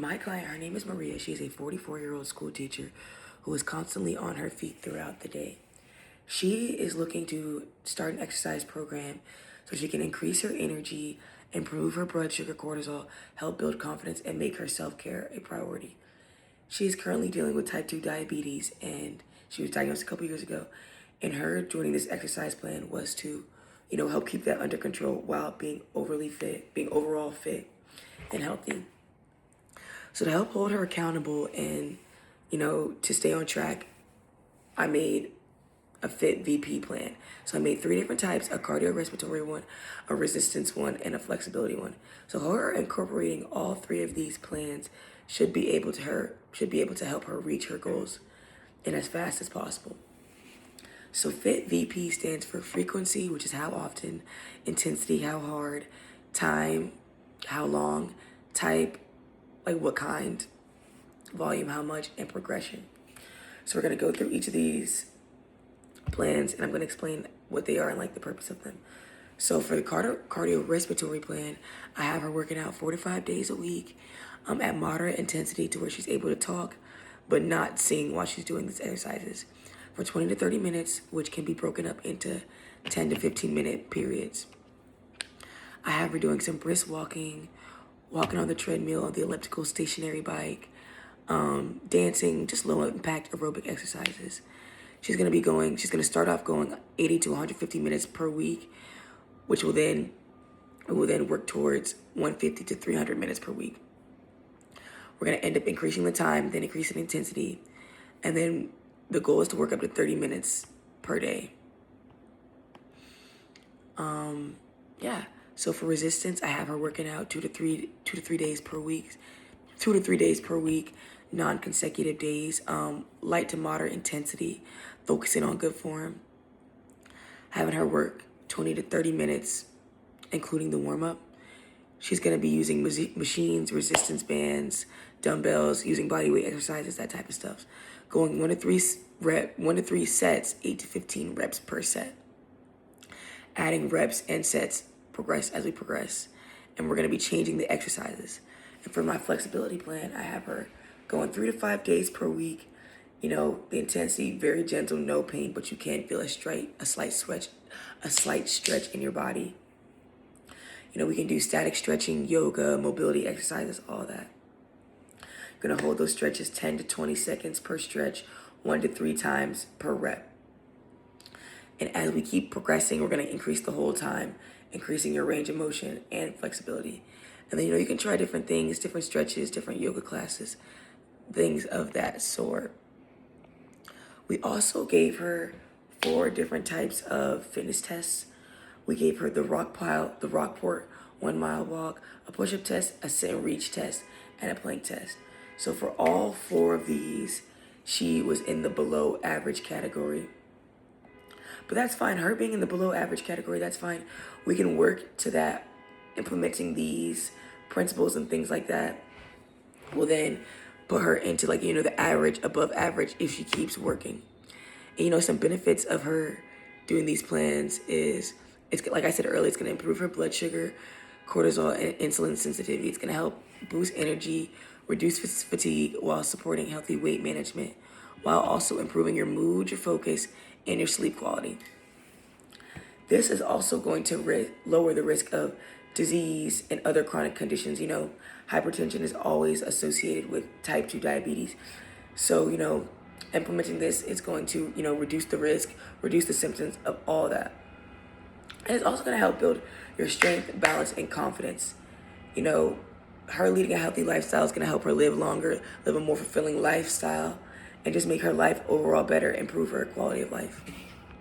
My client, her name is Maria. She's a 44-year-old school teacher who is constantly on her feet throughout the day. She is looking to start an exercise program so she can increase her energy, improve her blood sugar cortisol, help build confidence, and make her self-care a priority. She is currently dealing with type 2 diabetes, and she was diagnosed a couple years ago. And her joining this exercise plan was to, help keep that under control while being overly fit, being overall fit and healthy. So to help hold her accountable and, to stay on track, I made a Fit VP plan. So I made 3 different types: a cardiorespiratory one, a resistance one, and a flexibility one. So her incorporating all 3 of these plans should be able to help her reach her goals and as fast as possible. So Fit VP stands for frequency, which is how often; intensity, how hard; time, how long; type, like what kind; volume, how much; and progression. So we're going to go through each of these plans, and I'm going to explain what they are and the purpose of them. So for the cardiorespiratory plan, I have her working out 4 to 5 days a week at moderate intensity to where she's able to talk but not sing while she's doing these exercises for 20 to 30 minutes, which can be broken up into 10 to 15 minute periods. I have her doing some brisk walking on the treadmill, on the elliptical stationary bike, dancing, just low impact aerobic exercises. She's going to start off going 80 to 150 minutes per week, which will then work towards 150 to 300 minutes per week. We're going to end up increasing the time, then increasing intensity, and then the goal is to work up to 30 minutes per day. Yeah. So for resistance, I have her working out 2 to 3 days per week, 2 to 3 days per week, non-consecutive days, light to moderate intensity, focusing on good form. Having her work 20 to 30 minutes, including the warm-up. She's going to be using machines, resistance bands, dumbbells, using bodyweight exercises, that type of stuff. Going 1 to 3 sets, 8 to 15 reps per set. Adding reps and sets as we progress. And we're going to be changing the exercises. And for my flexibility plan, I have her going 3 to 5 days per week. The intensity, very gentle, no pain, but you can feel a slight stretch in your body. We can do static stretching, yoga, mobility exercises, all that. You're going to hold those stretches 10 to 20 seconds per stretch, 1 to 3 times per rep. And as we keep progressing, we're going to increase the whole time, increasing your range of motion and flexibility. And then, you can try different things, different stretches, different yoga classes, things of that sort. We also gave her 4 different types of fitness tests. We gave her the Rockport 1 mile walk, a push-up test, a sit and reach test, and a plank test. So for all 4 of these, she was in the below average category. But that's fine. Her being in the below average category, that's fine. We can work to that, implementing these principles and things like that. We'll then put her into the average, above average if she keeps working. And some benefits of her doing these plans is, it's like I said earlier, it's going to improve her blood sugar, cortisol, and insulin sensitivity. It's going to help boost energy, reduce fatigue while supporting healthy weight management, while also improving your mood, your focus, and your sleep quality. This is also going to lower the risk of disease and other chronic conditions. Hypertension is always associated with type 2 diabetes. So, implementing this is going to, reduce the risk, reduce the symptoms of all that. And it's also going to help build your strength, balance, and confidence. Her leading a healthy lifestyle is going to help her live longer, live a more fulfilling lifestyle, and just make her life overall better, improve her quality of life.